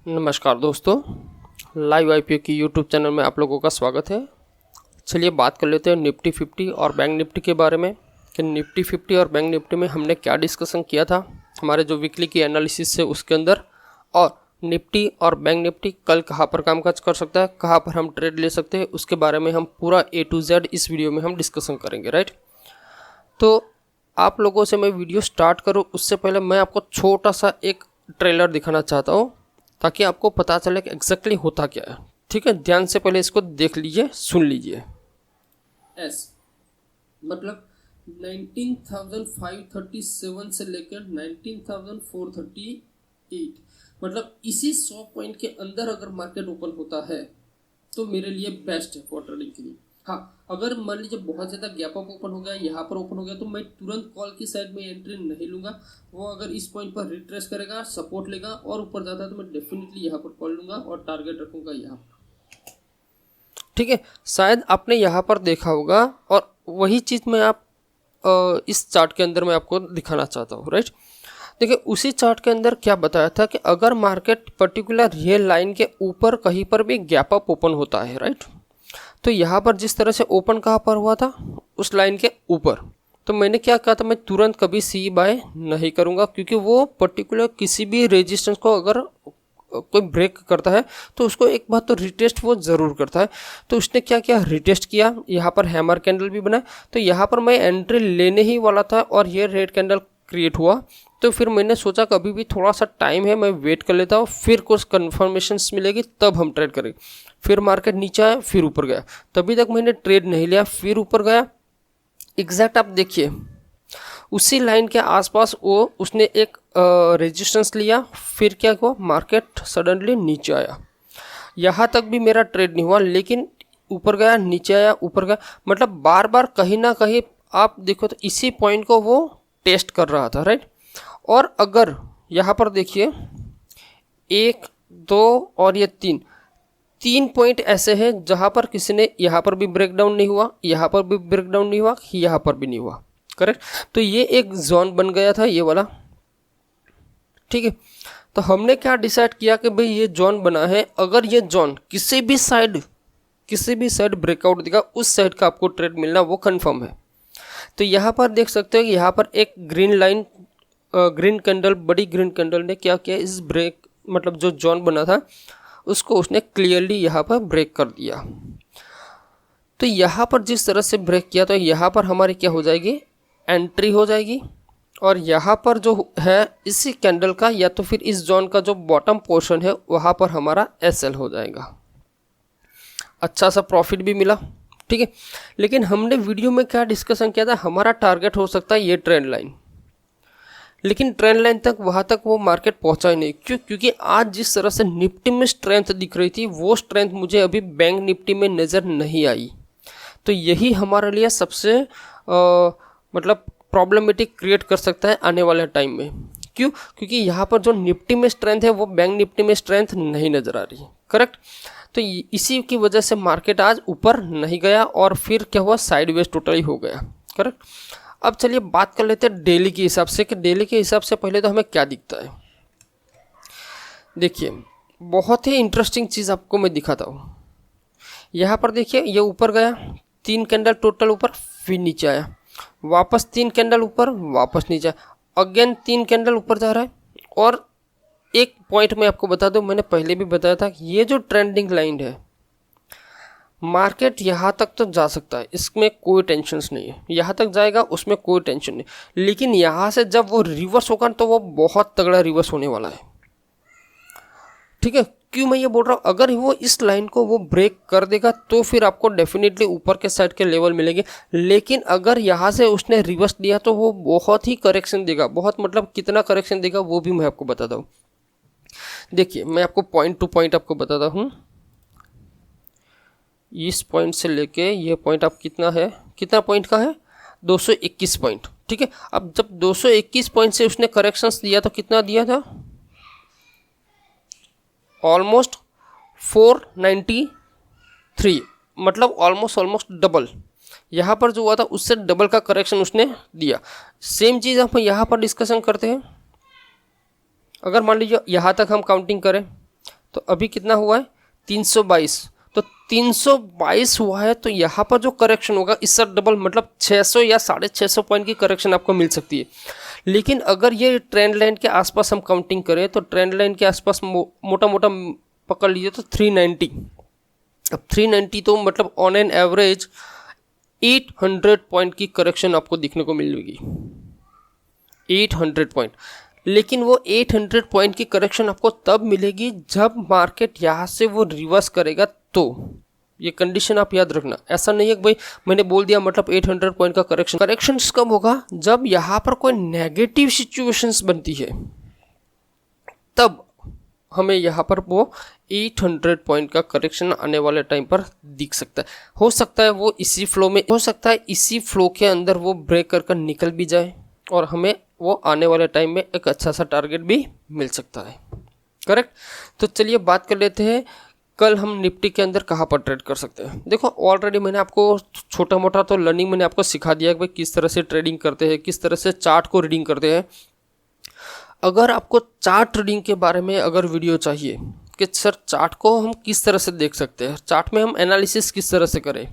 नमस्कार दोस्तों, live IPO की यूट्यूब चैनल में आप लोगों का स्वागत है। चलिए बात कर लेते हैं निफ्टी 50 और बैंक निफ्टी के बारे में कि निफ्टी 50 और बैंक निफ्टी में हमने क्या डिस्कशन किया था हमारे जो वीकली की एनालिसिस है उसके अंदर, और निफ्टी और बैंक निफ्टी कल कहाँ पर कामकाज कर सकता है, कहाँ पर हम ट्रेड ले सकते हैं, उसके बारे में हम पूरा A to Z इस वीडियो में हम डिस्कशन करेंगे। राइट, तो आप लोगों से मैं वीडियो स्टार्ट करूँ उससे पहले मैं आपको छोटा सा एक ट्रेलर दिखाना चाहता हूँ ताकि आपको पता चले कि एग्जैक्टली होता क्या है। ठीक है, ध्यान से पहले इसको देख लीजिए, सुन लीजिए। एस मतलब 19,537 से लेकर 19,438, मतलब इसी 100 पॉइंट के अंदर अगर मार्केट ओपन होता है तो मेरे लिए बेस्ट है फॉर ट्रेडिंग के लिए। हाँ, अगर मान लीजिए बहुत ज़्यादा गैप अप ओपन हो गया, यहाँ पर ओपन हो गया, तो मैं तुरंत कॉल की साइड में एंट्री नहीं लूंगा। वो अगर इस पॉइंट पर रिट्रेस करेगा, सपोर्ट लेगा और ऊपर जाता है तो मैं डेफिनेटली यहाँ पर कॉल लूंगा और टारगेट रखूंगा यहाँ पर। ठीक है, शायद आपने यहाँ पर देखा होगा और वही चीज़ मैं आप इस चार्ट के अंदर मैं आपको दिखाना चाहता हूँ। राइट, देखिए उसी चार्ट के अंदर क्या बताया था कि अगर मार्केट पर्टिकुलर ये लाइन के ऊपर कहीं पर भी गैप अप ओपन होता है, राइट, तो यहाँ पर जिस तरह से ओपन कहाँ पर हुआ था उस लाइन के ऊपर, तो मैंने क्या कहा था, मैं तुरंत कभी सी बाय नहीं करूँगा क्योंकि वो पर्टिकुलर किसी भी रेजिस्टेंस को अगर कोई ब्रेक करता है तो उसको एक बार तो रिटेस्ट वो ज़रूर करता है। तो उसने क्या किया, रिटेस्ट किया, यहाँ पर हैमर कैंडल भी बना, तो यहाँ पर मैं एंट्री लेने ही वाला था और ये रेड कैंडल क्रिएट हुआ। तो फिर मैंने सोचा कभी भी थोड़ा सा टाइम है, मैं वेट कर लेता हूँ, फिर कुछ कन्फर्मेशंस मिलेगी तब हम ट्रेड करेंगे। फिर मार्केट नीचे आया, फिर ऊपर गया, तभी तक मैंने ट्रेड नहीं लिया, फिर ऊपर गया। एग्जैक्ट आप देखिए उसी लाइन के आसपास वो उसने एक रेजिस्टेंस लिया, फिर क्या हुआ, मार्केट सडनली नीचे आया। यहाँ तक भी मेरा ट्रेड नहीं हुआ, लेकिन ऊपर गया, नीचे आया, ऊपर गया, मतलब बार बार कहीं ना कहीं आप देखो तो इसी पॉइंट को वो टेस्ट कर रहा था। राइट, और अगर यहाँ पर देखिए 1, 2 और ये 3 पॉइंट ऐसे हैं जहाँ पर किसी ने यहाँ पर भी ब्रेकडाउन नहीं हुआ, यहाँ पर भी ब्रेकडाउन नहीं हुआ, यहाँ पर भी नहीं हुआ। करेक्ट, तो ये एक जोन बन गया था ये वाला। ठीक है, तो हमने क्या डिसाइड किया कि भाई ये जोन बना है, अगर ये जोन किसी भी साइड ब्रेकआउट देगा उस साइड का आपको ट्रेड मिलना वो कंफर्म है। तो यहाँ पर देख सकते हो कि यहाँ पर एक ग्रीन कैंडल, बड़ी ग्रीन कैंडल ने क्या किया, इस ब्रेक मतलब जो जोन बना था उसको उसने क्लियरली यहाँ पर ब्रेक कर दिया। तो यहाँ पर जिस तरह से ब्रेक किया तो यहाँ पर हमारी क्या हो जाएगी, एंट्री हो जाएगी, और यहाँ पर जो है इसी कैंडल का या तो फिर इस जोन का जो बॉटम पोर्शन है वहाँ पर हमारा SL हो जाएगा। अच्छा सा प्रॉफिट भी मिला। ठीक है, लेकिन हमने वीडियो में क्या डिस्कशन किया था, हमारा टारगेट हो सकता है ये ट्रेंड लाइन, लेकिन ट्रेंड लाइन तक वहाँ तक वो मार्केट पहुँचा ही नहीं। क्योंकि आज जिस तरह से निफ्टी में स्ट्रेंथ दिख रही थी वो स्ट्रेंथ मुझे अभी बैंक निफ्टी में नज़र नहीं आई। तो यही हमारे लिए सबसे मतलब प्रॉब्लमेटिक क्रिएट कर सकता है आने वाले टाइम में। क्यों? क्योंकि यहाँ पर जो निफ्टी में स्ट्रेंथ है वो बैंक निफ्टी में स्ट्रेंथ नहीं नज़र आ रही है। करेक्ट, तो इसी की वजह से मार्केट आज ऊपर नहीं गया और फिर क्या हुआ, साइडवेज टोटली हो गया। करेक्ट, अब चलिए बात कर लेते हैं डेली के हिसाब से कि डेली के हिसाब से पहले तो हमें क्या दिखता है। देखिए बहुत ही इंटरेस्टिंग चीज़ आपको मैं दिखाता हूँ। यहाँ पर देखिए ये ऊपर गया, 3 कैंडल टोटल ऊपर, फिर नीचे आया, वापस 3 कैंडल ऊपर, वापस नीचे, अगेन 3 कैंडल ऊपर जा रहा है। और एक पॉइंट मैं आपको बता दूं, मैंने पहले भी बताया था, ये जो ट्रेंडिंग लाइन है मार्केट यहाँ तक तो जा सकता है, इसमें कोई टेंशन नहीं है, यहाँ तक जाएगा उसमें कोई टेंशन नहीं, लेकिन यहाँ से जब वो रिवर्स होगा तो वो बहुत तगड़ा रिवर्स होने वाला है। ठीक है, क्यों मैं ये बोल रहा हूँ, अगर वो इस लाइन को वो ब्रेक कर देगा तो फिर आपको डेफिनेटली ऊपर के साइड के लेवल मिलेंगे, लेकिन अगर यहाँ से उसने रिवर्स दिया तो वो बहुत ही करेक्शन देगा, बहुत मतलब कितना करेक्शन देगा वो भी मैं आपको बताता हूँ। देखिए मैं आपको पॉइंट टू पॉइंट आपको बताता हूँ, इस पॉइंट से लेके ये पॉइंट आप कितना पॉइंट का है, 221 पॉइंट। ठीक है, अब जब 221 पॉइंट से उसने करेक्शंस दिया तो कितना दिया था, ऑलमोस्ट 493, मतलब ऑलमोस्ट डबल। यहाँ पर जो हुआ था उससे डबल का करेक्शन उसने दिया। सेम चीज़ हम यहाँ पर डिस्कशन करते हैं। अगर मान लीजिए यहाँ तक हम काउंटिंग करें तो अभी कितना हुआ है 322, तो 322 हुआ है, तो यहाँ पर जो करेक्शन होगा इससे डबल मतलब 600 या 650 पॉइंट की करेक्शन आपको मिल सकती है। लेकिन अगर ये ट्रेंड लाइन के आसपास हम काउंटिंग करें तो ट्रेंड लाइन के आसपास मोटा मोटा पकड़ लीजिए तो 390। अब 390 तो मतलब ऑन एन एवरेज 800 पॉइंट की करेक्शन आपको दिखने को मिलेगी, 800 पॉइंट। लेकिन वो 800 पॉइंट की करेक्शन आपको तब मिलेगी जब मार्केट यहाँ से वो रिवर्स करेगा, तो ये कंडीशन आप याद रखना। ऐसा नहीं है कि भाई मैंने बोल दिया मतलब 800 पॉइंट का करेक्शन। करेक्शंस कब होगा? जब यहाँ पर कोई नेगेटिव सिचुएशंस बनती है, तब हमें यहाँ पर वो 800 पॉइंट का करेक्शन आने वाले टाइम पर दिख सकता है। हो सकता है वो इसी फ्लो में, हो सकता है इसी फ्लो के अंदर वो ब्रेक कर निकल भी जाए और हमें वो आने वाले टाइम में एक अच्छा सा टारगेट भी मिल सकता है। करेक्ट। तो चलिए बात कर लेते हैं कल हम निफ्टी के अंदर कहाँ पर ट्रेड कर सकते हैं। देखो ऑलरेडी मैंने आपको छोटा मोटा तो लर्निंग मैंने आपको सिखा दिया कि भाई किस तरह से ट्रेडिंग करते हैं, किस तरह से चार्ट को रीडिंग करते हैं। अगर आपको चार्ट ट्रेडिंग के बारे में अगर वीडियो चाहिए कि सर चार्ट को हम किस तरह से देख सकते हैं, चार्ट में हम एनालिसिस किस तरह से करें,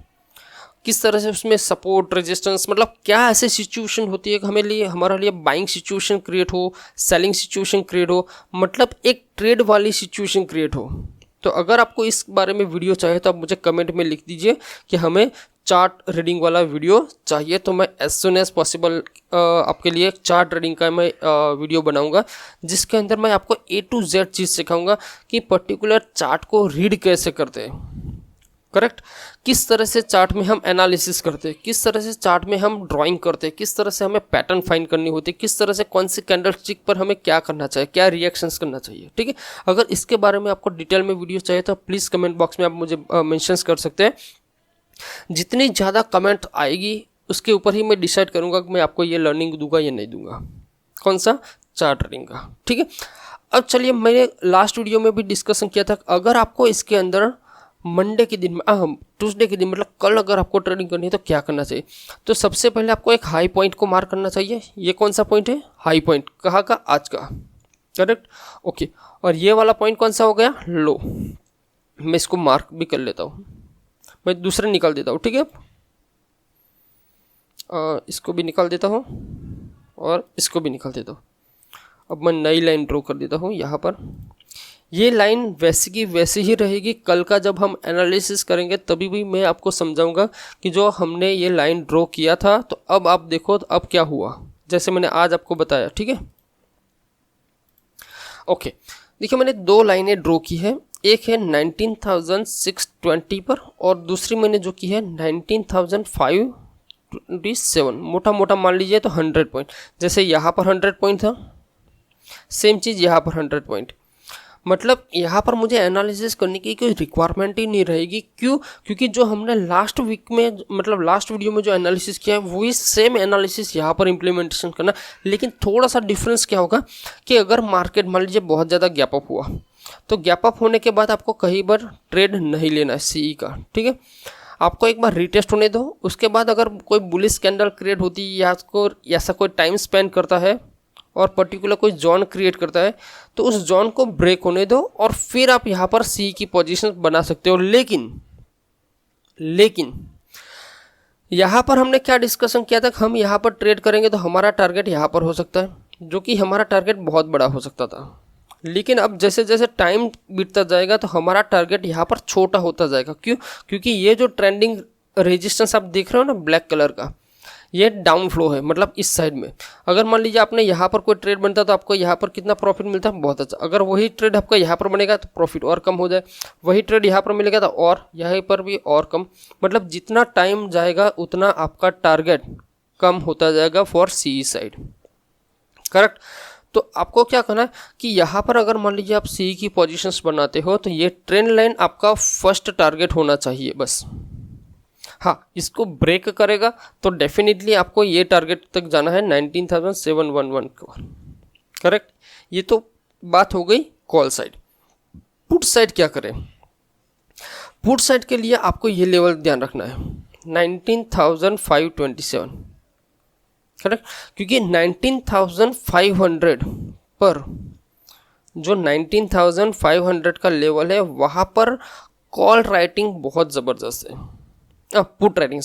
किस तरह से उसमें सपोर्ट रेजिस्टेंस मतलब क्या ऐसे सिचुएशन होती है कि हमारे लिए बाइंग सिचुएशन क्रिएट हो, सेलिंग सिचुएशन क्रिएट हो, मतलब एक ट्रेड वाली सिचुएशन क्रिएट हो। तो अगर आपको इस बारे में वीडियो चाहिए तो आप मुझे कमेंट में लिख दीजिए कि हमें चार्ट रीडिंग वाला वीडियो चाहिए, तो मैं एज सुन एज पॉसिबल आपके लिए चार्ट रीडिंग का मैं वीडियो बनाऊंगा, जिसके अंदर मैं आपको A to Z चीज़ सिखाऊंगा कि पर्टिकुलर चार्ट को रीड कैसे करते हैं। करेक्ट। किस तरह से चार्ट में हम एनालिसिस करते हैं, किस तरह से चार्ट में हम ड्राइंग करते हैं, किस तरह से हमें पैटर्न फाइंड करनी होती है, किस तरह से कौन सी कैंडलस्टिक पर हमें क्या करना चाहिए, क्या रिएक्शंस करना चाहिए। ठीक है। अगर इसके बारे में आपको डिटेल में वीडियो चाहिए तो प्लीज़ कमेंट बॉक्स में आप मुझे मेंशंस कर सकते हैं। जितनी ज़्यादा कमेंट आएगी उसके ऊपर ही मैं डिसाइड करूँगा कि मैं आपको ये लर्निंग दूंगा या नहीं दूंगा, कौन सा चार्ट रीडिंग का। ठीक है। अब चलिए मैंने लास्ट वीडियो में भी डिस्कशन किया था, अगर आपको इसके अंदर मंडे के दिन में ट्यूसडे के दिन मतलब कल अगर आपको ट्रेडिंग करनी है तो क्या करना चाहिए। तो सबसे पहले आपको एक हाई पॉइंट को मार्क करना चाहिए। ये कौन सा पॉइंट है? High point. कहाँ का? आज का। करेक्ट। ओके। और ये वाला पॉइंट कौन सा हो गया? लो। मैं इसको मार्क भी कर लेता हूँ, मैं दूसरे निकाल देता हूँ। ठीक है। इसको भी निकाल देता हूँ और इसको भी निकाल देता हूँ। अब मैं नई लाइन ड्रॉ कर देता हूँ यहाँ पर। ये लाइन वैसी की वैसी ही रहेगी। कल का जब हम एनालिसिस करेंगे तभी भी मैं आपको समझाऊंगा कि जो हमने ये लाइन ड्रॉ किया था तो अब आप देखो तो अब क्या हुआ, जैसे मैंने आज आपको बताया। ठीक है। ओके। देखिए मैंने दो लाइनें ड्रॉ की है, एक है 19,620 पर और दूसरी मैंने जो की है 19,527। मोटा मोटा मान लीजिए तो 100 पॉइंट। जैसे यहाँ पर 100 पॉइंट था, सेम चीज़ यहाँ पर 100 पॉइंट। मतलब यहाँ पर मुझे एनालिसिस करने की कोई रिक्वायरमेंट ही नहीं रहेगी। क्यों? क्योंकि जो हमने लास्ट वीक में मतलब लास्ट वीडियो में जो एनालिसिस किया है वही सेम एनालिसिस यहाँ पर इम्प्लीमेंटेशन करना। लेकिन थोड़ा सा डिफरेंस क्या होगा कि अगर मार्केट मान लीजिए बहुत ज़्यादा गैप अप हुआ तो गैप अप होने के बाद आपको कहीं बार ट्रेड नहीं लेना है CE का। ठीक है। आपको एक बार रीटेस्ट होने दो, उसके बाद अगर कोई बुलिश कैंडल क्रिएट होती है या ऐसा कोई टाइम स्पेंड करता है और पर्टिकुलर कोई जोन क्रिएट करता है तो उस जोन को ब्रेक होने दो और फिर आप यहाँ पर CE की पोजीशन बना सकते हो। लेकिन यहाँ पर हमने क्या डिस्कशन किया था, हम यहाँ पर ट्रेड करेंगे तो हमारा टारगेट यहाँ पर हो सकता है, जो कि हमारा टारगेट बहुत बड़ा हो सकता था। लेकिन अब जैसे जैसे टाइम बीतता जाएगा तो हमारा टारगेट यहाँ पर छोटा होता जाएगा। क्यों? क्योंकि ये जो ट्रेंडिंग रेजिस्टेंस आप देख रहे हो ना ब्लैक कलर का, ये डाउन फ्लो है। मतलब इस साइड में अगर मान लीजिए आपने यहाँ पर कोई ट्रेड बनता तो आपको यहाँ पर कितना प्रॉफिट मिलता है? बहुत अच्छा। अगर वही ट्रेड आपका यहाँ पर बनेगा तो प्रॉफिट और कम हो जाए, वही ट्रेड यहाँ पर मिलेगा तो और यहाँ पर भी और कम। मतलब जितना टाइम जाएगा उतना आपका टारगेट कम होता जाएगा फॉर CE साइड। करेक्ट। तो आपको क्या करना है कि यहाँ पर अगर मान लीजिए आप CE की पोजीशंस बनाते हो तो ये ट्रेंड लाइन आपका फर्स्ट टारगेट होना चाहिए बस। हाँ, इसको ब्रेक करेगा तो डेफिनेटली आपको ये टारगेट तक जाना है 19,711 को। करेक्ट। ये तो बात हो गई कॉल साइड। पुट साइड क्या करें? पुट साइड के लिए आपको ये लेवल ध्यान रखना है 19,527। करेक्ट। क्योंकि 19,500 पर जो 19,500 का लेवल है वहाँ पर कॉल राइटिंग बहुत ज़बरदस्त है। पुट राइटिंग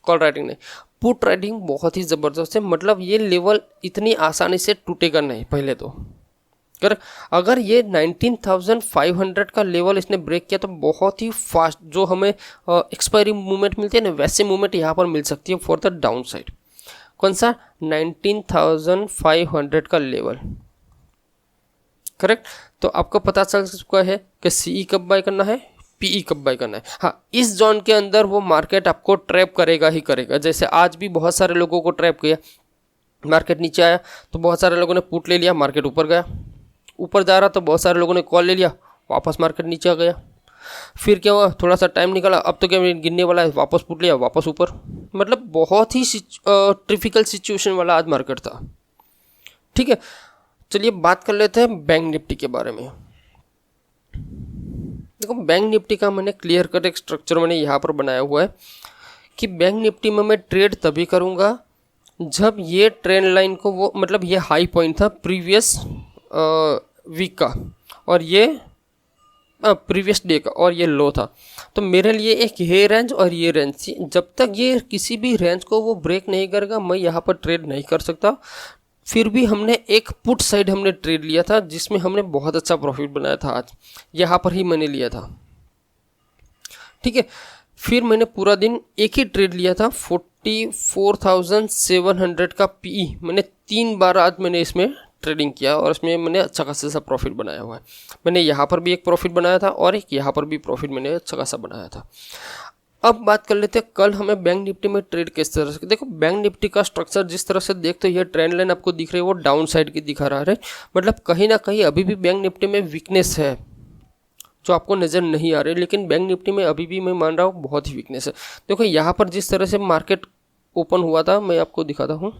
कॉल राइटिंग नहीं, पुट राइटिंग बहुत ही ज़बरदस्त है। मतलब ये लेवल इतनी आसानी से टूटेगा नहीं पहले तो। अगर ये 19,500 का लेवल इसने ब्रेक किया तो बहुत ही फास्ट जो हमें एक्सपायरी मूवमेंट मिलती है ना, वैसे मूवमेंट यहाँ पर मिल सकती है फॉर द डाउन साइड। कौन सा? 19,500 का लेवल, करेक्ट। तो आपको पता चल चुका है कि सीई कब बाय करना है, पीई कब बाय करना है। हाँ, इस जोन के अंदर वो मार्केट आपको ट्रैप करेगा ही करेगा। जैसे आज भी बहुत सारे लोगों को ट्रैप किया, मार्केट नीचे आया तो बहुत सारे लोगों ने पुट ले लिया, मार्केट ऊपर गया, ऊपर जा रहा तो बहुत सारे लोगों ने कॉल ले लिया, वापस मार्केट नीचे आ गया। फिर क्या हुआ, थोड़ा सा टाइम निकला, अब तो क्या गिनने वाला है, वापस पुट लिया, वापस ऊपर। मतलब बहुत ही ट्रिफिकल सिचुएशन वाला आज मार्केट था। ठीक है, चलिए बात कर लेते हैं बैंक निफ्टी के बारे में। देखो बैंक निफ्टी का मैंने क्लियर कट एक स्ट्रक्चर मैंने यहाँ पर बनाया हुआ है कि बैंक निफ्टी में मैं ट्रेड तभी करूँगा जब ये ट्रेंड लाइन को वो मतलब ये हाई पॉइंट था प्रीवियस वीक का और ये प्रीवियस डे का और ये लो था। तो मेरे लिए एक ये रेंज और ये रेंज थी। जब तक ये किसी भी रेंज को वो ब्रेक नहीं करेगा मैं यहाँ पर ट्रेड नहीं कर सकता। फिर भी हमने एक पुट साइड हमने ट्रेड लिया था जिसमें हमने बहुत अच्छा प्रॉफिट बनाया था। आज यहाँ पर ही मैंने लिया था, ठीक है। फिर मैंने पूरा दिन एक ही ट्रेड लिया था 44,700 का पीई। मैंने 3 बार आज मैंने इसमें ट्रेडिंग किया और इसमें मैंने अच्छा खासा सा प्रॉफिट बनाया हुआ है। मैंने यहाँ पर भी एक प्रॉफिट बनाया था और एक यहाँ पर भी प्रॉफिट मैंने अच्छा खासा बनाया था। अब बात कर लेते हैं कल हमें बैंक निफ्टी में ट्रेड किस तरह से। देखो बैंक निफ्टी का स्ट्रक्चर जिस तरह से देखते हो ये ट्रेंड लाइन आपको दिख रही है वो डाउन साइड की दिखा रहा है। मतलब कहीं ना कहीं अभी भी बैंक निफ्टी में वीकनेस है जो आपको नज़र नहीं आ रही, लेकिन बैंक निफ्टी में अभी भी मैं मान रहा हूँ बहुत ही वीकनेस है। देखो यहाँ पर जिस तरह से मार्केट ओपन हुआ था मैं आपको दिखाता हूँ,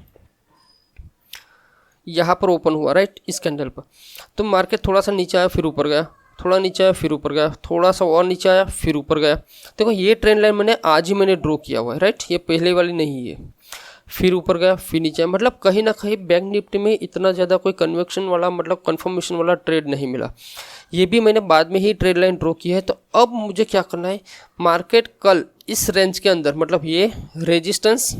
यहाँ पर ओपन हुआ राइट इस कैंडल पर, तो मार्केट थोड़ा सा नीचे आया फिर ऊपर गया, थोड़ा नीचे आया फिर ऊपर गया, थोड़ा सा और नीचे आया फिर ऊपर गया। देखो ये ट्रेंड लाइन मैंने आज ही मैंने ड्रॉ किया हुआ है राइट, ये पहले वाली नहीं है। फिर ऊपर गया फिर नीचे आया। मतलब कहीं ना कहीं बैंक निफ्टी में इतना ज़्यादा कोई कन्वेक्शन वाला मतलब कन्फर्मेशन वाला ट्रेड नहीं मिला। ये भी मैंने बाद में ही ट्रेड लाइन ड्रॉ की है। तो अब मुझे क्या करना है, मार्केट कल इस रेंज के अंदर मतलब ये रेजिस्टेंस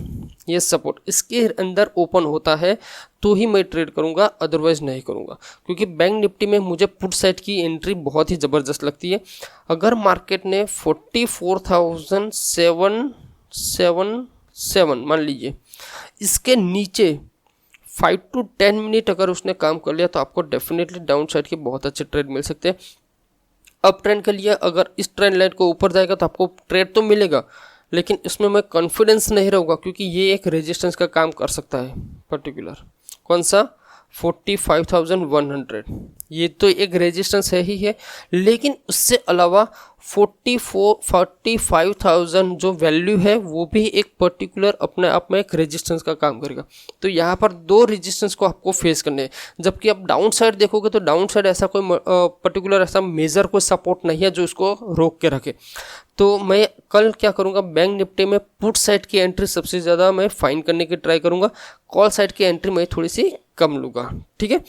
ये सपोर्ट इसके अंदर ओपन होता है तो ही मैं ट्रेड करूंगा, अदरवाइज नहीं करूंगा। क्योंकि बैंक निफ्टी में मुझे पुट साइड की एंट्री बहुत ही ज़बरदस्त लगती है। अगर मार्केट ने 44,777 मान लीजिए इसके नीचे 5 to 10 मिनट अगर उसने काम कर लिया तो आपको डेफिनेटली डाउन साइड के बहुत अच्छे ट्रेड मिल सकते हैं। अप ट्रेंड के लिए अगर इस ट्रेंड लाइन को ऊपर जाएगा तो आपको ट्रेड तो मिलेगा, लेकिन इसमें मैं कॉन्फिडेंस नहीं रहूँगा क्योंकि ये एक रेजिस्टेंस का काम कर सकता है पर्टिकुलर। कौन सा? 45,100। ये तो एक रेजिस्टेंस है ही है, लेकिन उससे अलावा 45,000 जो वैल्यू है वो भी एक पर्टिकुलर अपने आप में एक रेजिस्टेंस का काम करेगा। तो यहाँ पर 2 रेजिस्टेंस को आपको फेस करने हैं। जबकि आप डाउन साइड देखोगे तो डाउन साइड ऐसा कोई पर्टिकुलर ऐसा मेजर कोई सपोर्ट नहीं है जो इसको रोक के रखे। तो मैं कल क्या करूँगा, बैंक निफ्टी में पुट साइड की एंट्री सबसे ज़्यादा मैं फाइन करने की ट्राई करूँगा, कॉल साइड की एंट्री मैं थोड़ी सी कम लूँगा। ठीक है,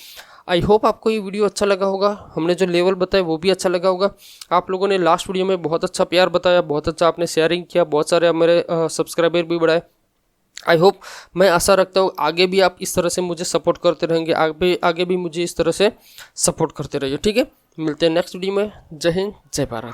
आई होप आपको ये वीडियो अच्छा लगा होगा। हमने जो लेवल बताया वो भी अच्छा लगा होगा। आप लोगों ने लास्ट वीडियो में बहुत अच्छा प्यार बताया, बहुत अच्छा आपने शेयरिंग किया, बहुत सारे मेरे सब्सक्राइबर भी बढ़ाए। आई होप, मैं आशा रखता हूँ आगे भी आप इस तरह से मुझे सपोर्ट करते रहेंगे, आगे भी मुझे इस तरह से सपोर्ट करते रहिए। ठीक है, मिलते हैं नेक्स्ट वीडियो में। जय हिंद, जय भारत।